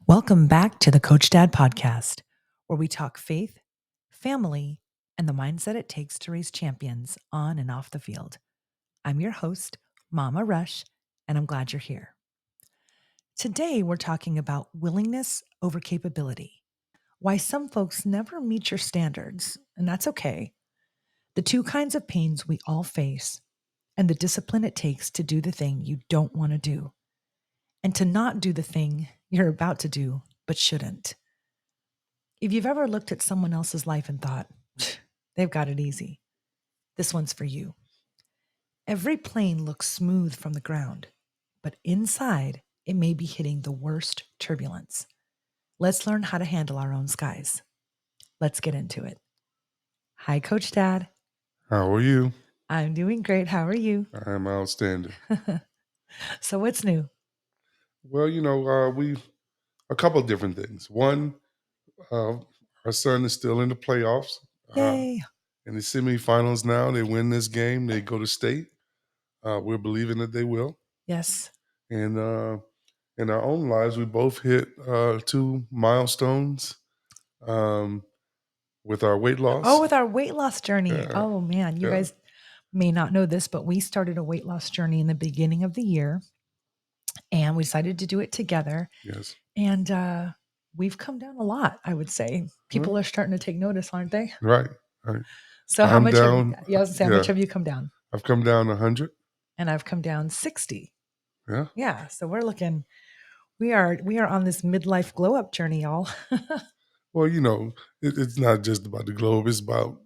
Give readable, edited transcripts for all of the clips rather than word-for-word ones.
Welcome back to the Coach Dad podcast, where we talk faith, family, and the mindset it takes to raise champions on and off the field. I'm your host, Mama Rush, and I'm glad you're here. Today, we're talking about willingness over capability, why some folks never meet your standards, and that's okay, the two kinds of pains we all face, and the discipline it takes to do the thing you don't want to do, and to not do the thing you're about to do but shouldn't. If you've ever looked at someone else's life and thought, they've got it easy, this one's for you. Every plane looks smooth from the ground, but inside, it may be hitting the worst turbulence. Let's learn how to handle our own skies. Let's get into it. Hi, Coach Dad. How are you? I'm doing great. How are you? I'm outstanding. So, what's new? Well, a couple of different things. One, our son is still in the playoffs. Yay. In the semifinals now, they win this game. They go to state. We're believing that they will. Yes. And in our own lives, we both hit two milestones with our weight loss. Oh, with our weight loss journey. Yeah. Oh, man. You Yeah. guys may not know this, but we started a weight loss journey in the beginning of the year. And we decided to do it together. Yes. And we've come down a lot, I would say. People are starting to take notice, aren't they? Right. So how I'm much down. have you, how much have you come down? I've come down 100. And I've come down 60. Yeah. Yeah. So we are on this midlife glow up journey, y'all. Well, it's not just about the globe; it's about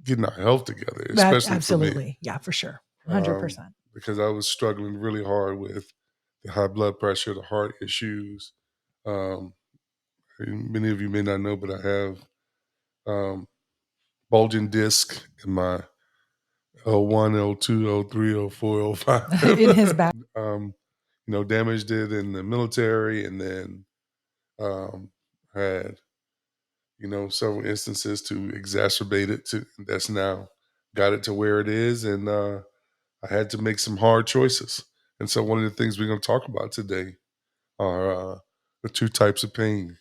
getting our health together, especially Absolutely. for me. Yeah, for sure. 100%. Because I was struggling really hard with the high blood pressure, the heart issues. Um, Many of you may not know, but I have bulging disc in my L1, L2, L3, L4, L5. In his back. Damaged it in the military, and then had several instances to exacerbate it. That's now got it to where it is, and I had to make some hard choices. And so, one of the things we're going to talk about today are the two types of pain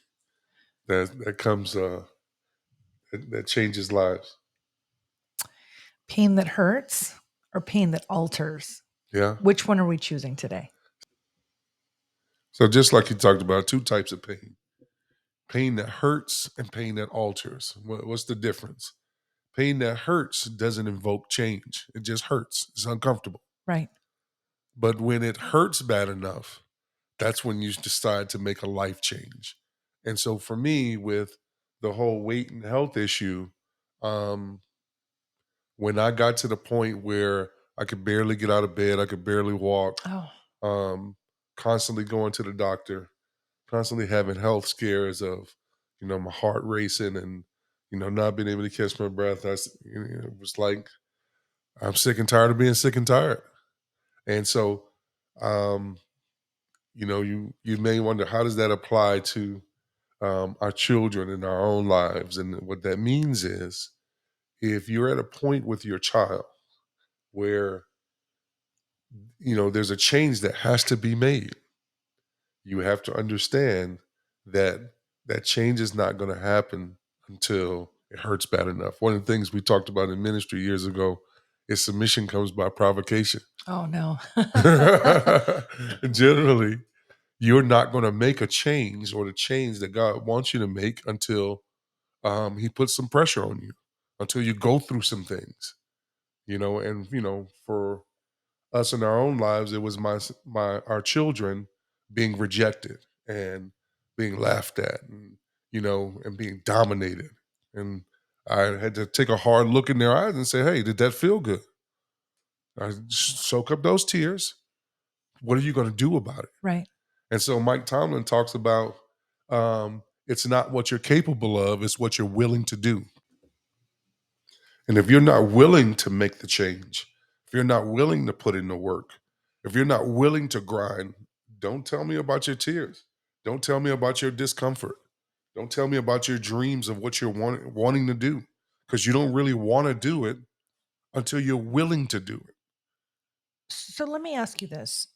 that comes that changes lives. Pain that hurts or pain that alters? Yeah. Which one are we choosing today? So, just like you talked about, two types of pain: pain that hurts and pain that alters. What's the difference? Pain that hurts doesn't invoke change. It just hurts. It's uncomfortable. Right. But when it hurts bad enough, that's when you decide to make a life change. And so for me, with the whole weight and health issue, when I got to the point where I could barely get out of bed, I could barely walk, constantly going to the doctor, constantly having health scares of, my heart racing and, not being able to catch my breath. It was like, I'm sick and tired of being sick and tired. And so, you may wonder, how does that apply to our children in our own lives? And what that means is, if you're at a point with your child where there's a change that has to be made, you have to understand that that change is not going to happen until it hurts bad enough. One of the things we talked about in ministry years ago is submission comes by provocation. Oh, no. Generally, you're not going to make a change or the change that God wants you to make until He puts some pressure on you, until you go through some things, and for us in our own lives, it was our children being rejected and being laughed at, and and being dominated. And I had to take a hard look in their eyes and say, hey, did that feel good? I soak up those tears. What are you going to do about it? Right. And so Mike Tomlin talks about it's not what you're capable of, it's what you're willing to do. And if you're not willing to make the change, if you're not willing to put in the work, if you're not willing to grind, don't tell me about your tears. Don't tell me about your discomfort. Don't tell me about your dreams of what you're wanting to do, because you don't really want to do it until you're willing to do it. So let me ask you this.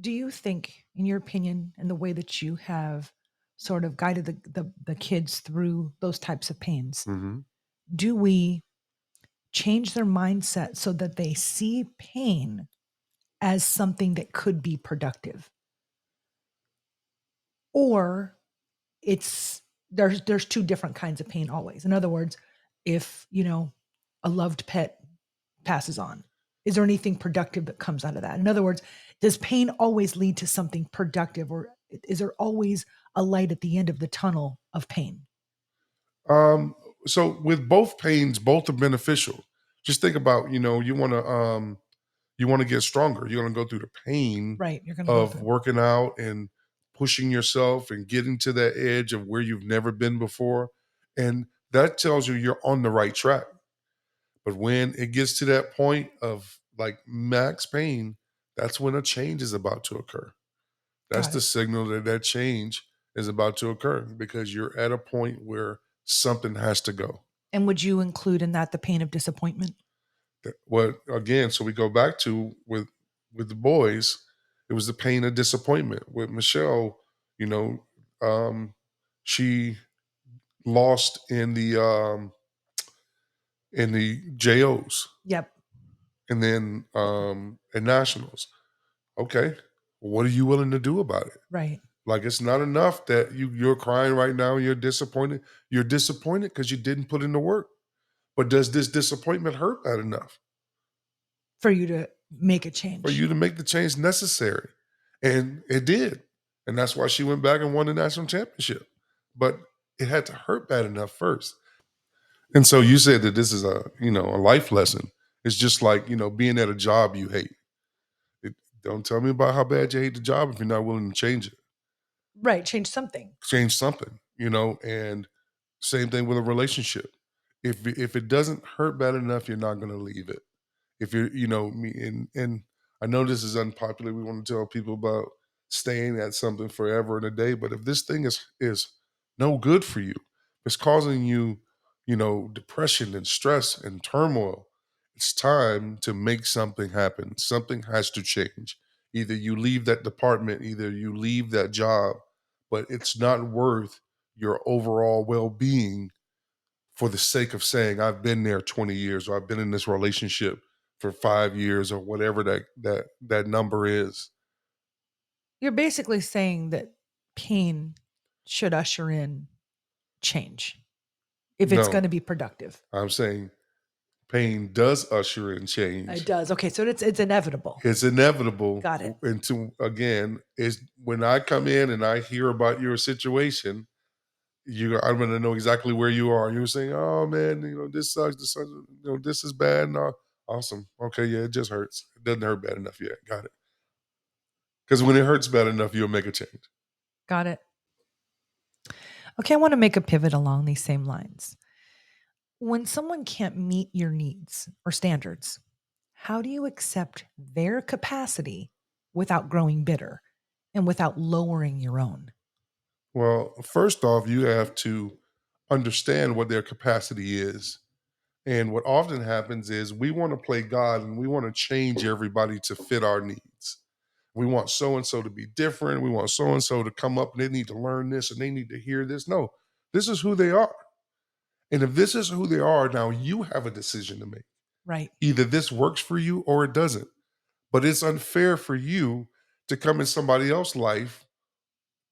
Do you think, in your opinion, and the way that you have sort of guided the kids through those types of pains, Mhm. do we change their mindset so that they see pain as something that could be productive? Or it's there's two different kinds of pain always. In other words, if, a loved pet passes on, is there anything productive that comes out of that? In other words, does pain always lead to something productive, or is there always a light at the end of the tunnel of pain? Um, so with both pains, both are beneficial. Just think about, you want to get stronger. You're going to go through the pain Right, you're going to go of through. working out and pushing yourself and getting to that edge of where you've never been before. And that tells you you're on the right track. But when it gets to that point of like max pain, that's when a change is about to occur. That's Got the it. signal that that change is about to occur because you're at a point where something has to go. And would you include in that the pain of disappointment? What again? So we go back to with the boys, it was the pain of disappointment. With Michelle, you know, she lost in the JOs Yep. and then at nationals. Okay, what are you willing to do about it? Right. Like it's not enough that you're crying right now. You're disappointed. You're disappointed because you didn't put in the work. But does this disappointment hurt bad enough For you to make a for change. you to make the change necessary? And it did. And that's why she went back and won the national championship. But it had to hurt bad enough first. And so you said that this is a life lesson. It's just like, being at a job you hate. It, don't tell me about how bad you hate the job if you're not willing to change it. Right, change something. Change something, and same thing with a relationship. If it doesn't hurt bad enough, you're not going to leave it. If you're, me and I know this is unpopular. We want to tell people about staying at something forever and a day, but if this thing is no good for you, it's causing you, depression and stress and turmoil. It's time to make something happen. Something has to change. Either you leave that department, either you leave that job, but it's not worth your overall well-being for the sake of saying I've been there 20 years or I've been in this relationship for 5 years or whatever that number is. You're basically saying that pain should usher in change if it's No, going to be productive. I'm saying pain does usher in It change. does. Okay, so it's inevitable. It's inevitable. Got it. And to again, is when I come in and I hear about your situation, I'm gonna know exactly where you are. You're saying, "Oh man, this sucks. This sucks. This is bad." No, awesome. Okay, yeah, it just hurts. It doesn't hurt bad enough yet. Got it. Because when it hurts bad enough, you'll make a change. Got it. Okay, I want to make a pivot along these same lines. When someone can't meet your needs or standards, how do you accept their capacity without growing bitter and without lowering your own? Well, first off, you have to understand what their capacity is. And what often happens is we want to play God and we want to change everybody to fit our needs. We want so and so to be different. We want so and so to come up and they need to learn this and they need to hear this. No, this is who they are. And if this is who they are, now you have a decision to make. Right. Either this works for you or it doesn't. But it's unfair for you to come in somebody else's life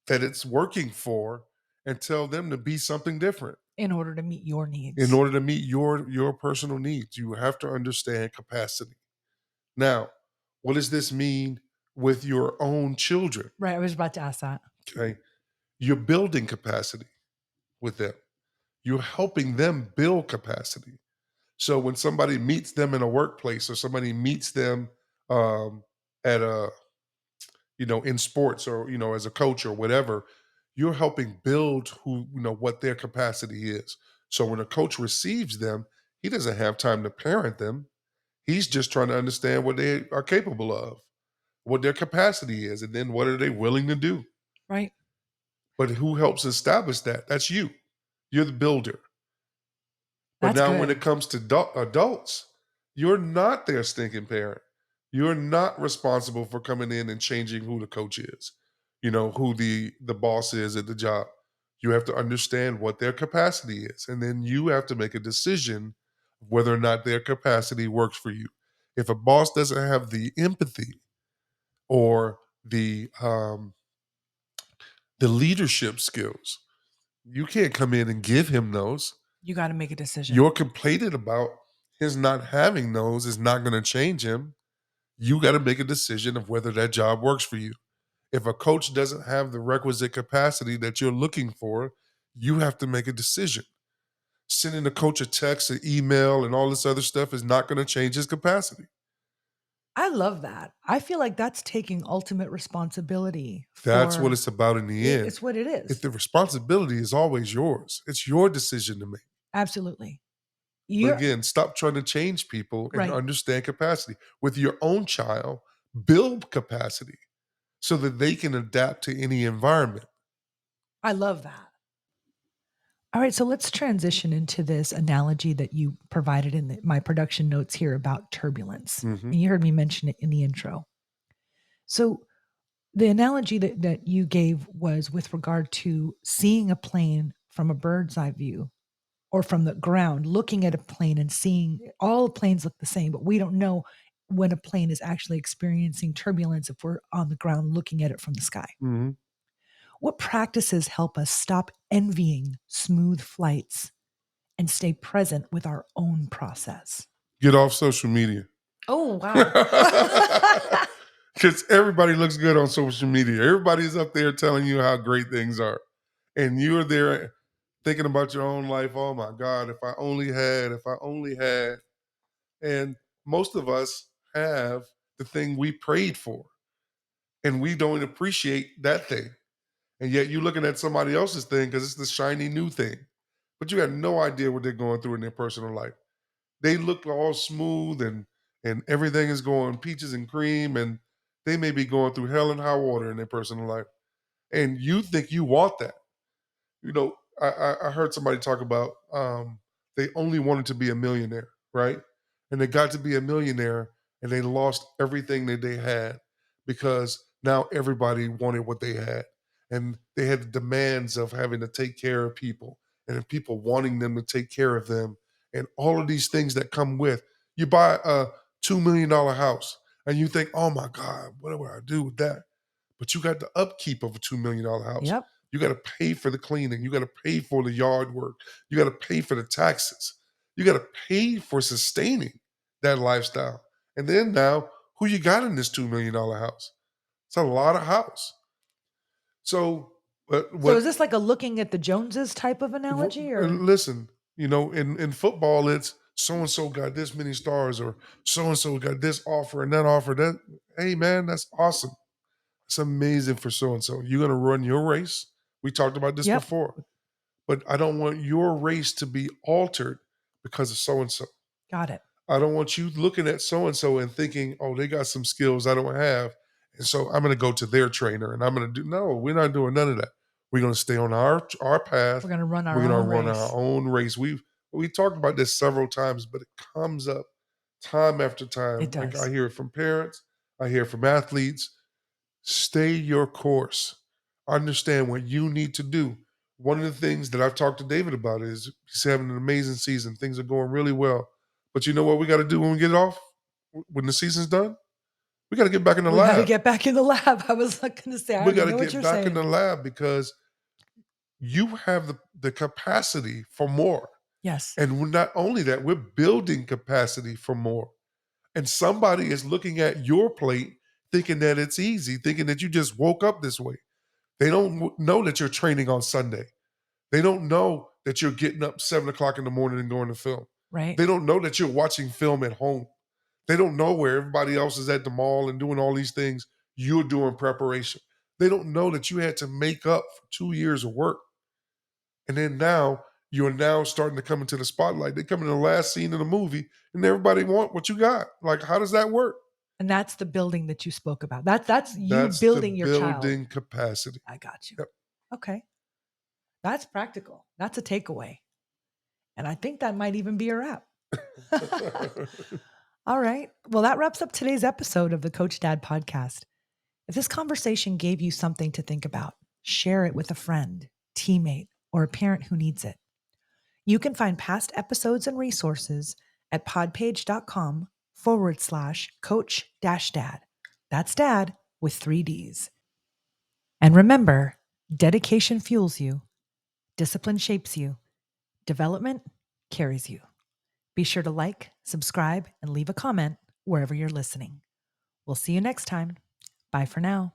that it's working for and tell them to be something different. In order to meet your In needs. order to meet your personal needs, you have to understand capacity. Now, what does this mean with your own children? Right. I was about to ask that. Okay. You're building capacity with them. You're helping them build capacity. So when somebody meets them in a workplace or somebody meets them um, at a in sports or as a coach or whatever, you're helping build who what their capacity is. So when a coach receives them, he doesn't have time to parent them. He's just trying to understand what they are capable of, what their capacity is, and then what are they willing to do. Right. But who helps establish that? That's you. You're the builder. But That's now when it good. comes to adults, you're not their stinking parent. You're not responsible for coming in and changing who the coach is. who the boss is at the job. You have to understand what their capacity is, and then you have to make a decision whether or not their capacity works for you. If a boss doesn't have the empathy or the leadership skills, you can't come in and give him those. You got to make a decision. Your complaining about his not having those is not going to change him. You got to make a decision of whether that job works for you. If a coach doesn't have the requisite capacity that you're looking for, you have to make a decision. Sending the coach a text, an email, and all this other stuff is not going to change his capacity. I love that. I feel like that's taking ultimate responsibility That's what for it's about in the end. it's what it If is. the responsibility is always yours, it's your decision to make. Absolutely. But You're again, stop trying to change people and right. understand capacity. With your own child, build capacity so that they can adapt to any environment. I love that. All right, so let's transition into this analogy that you provided in my production notes here about turbulence. Mhm. And you heard me mention it in the intro. So the analogy that you gave was with regard to seeing a plane from a bird's eye view or from the ground, looking at a plane and seeing all planes look the same, but we don't know when a plane is actually experiencing turbulence if we're on the ground looking at it from the sky. Mhm. What practices help us stop envying smooth flights and stay present with our own process? Get off social media. Oh, wow. Because everybody looks good on social media. Everybody's up there telling you how great things are. And you're there thinking about your own life. Oh my God, if I only had. And most of us have the thing we prayed for, and we don't appreciate that thing. And yet you're looking at somebody else's thing because it's the shiny new thing. But you have no idea what they're going through in their personal life. They look all smooth and everything is going peaches and cream, and they may be going through hell and high water in their personal life. And you think you want that. I heard somebody talk about they only wanted to be a millionaire, right? And they got to be a millionaire and they lost everything that they had because now everybody wanted what they had. And they had the demands of having to take care of people and then people wanting them to take care of them and all of these things that come with. You buy a $2 million house and you think, oh my God, what do I do with that? But you got the upkeep of a $2 million house. Yep. You got to pay for the cleaning. You got to pay for the yard work. You got to pay for the taxes. You got to pay for sustaining that lifestyle. And then now, who you got in this $2 million house? It's a lot of house. So, but So is what? this like a looking at the Joneses type of analogy or? Listen, in football, it's so and so got this many stars, or so and so got this offer and that offer. That, hey man, that's awesome. It's amazing for so and so. You're going to run your race. We talked about this Yep. before, but I don't want your race to be altered because of so and so. Got it. I don't want you looking at so and so and thinking, oh, they got some skills I don't have. And so I'm going to go to their trainer and I'm going to do, no, we're not doing none of that. We're going to stay on our path. We're going to run We're our going own to run our race. own race. We talked about this several times, but it comes up time after time. It Like I does. hear it from parents, I hear it from athletes. Stay your course. Understand what you need to do. One of the things that I've talked to David about is he's having an amazing season. Things are going really well. But you know what we got to do when we get off? When the season's done? We got to get back in the We got to lab. get back in the lab. I was like going to say, I We already got to know what get you're back in saying. the lab because you have the capacity for more. Yes. And we're not only that, we're building capacity for more. And somebody is looking at your plate thinking that it's easy, thinking that you just woke up this way. They don't know that you're training on Sunday. They don't know that you're getting up 7 o'clock in the morning and going to film. Right. They don't know that you're watching film at home. They don't know where everybody else is at the mall and doing all these things. You're doing preparation. They don't know that you had to make up for 2 years of work. And then now you're now starting to come into the spotlight. They come in the last scene of the movie and everybody want what you got. Like, how does that work? And that's the building that you spoke about. That's you That's the building your child. building capacity. I got you. Yep. Okay. That's practical. That's a takeaway. And I think that might even be a wrap. All right. Well, that wraps up today's episode of the Coach Dad podcast. If this conversation gave you something to think about, share it with a friend, teammate, or a parent who needs it. You can find past episodes and resources at podpage.com/coach dad. That's dad with 3 Ds. And remember, dedication fuels you, discipline shapes you, development carries you. Be sure to like, subscribe, and leave a comment wherever you're listening. We'll see you next time. Bye for now.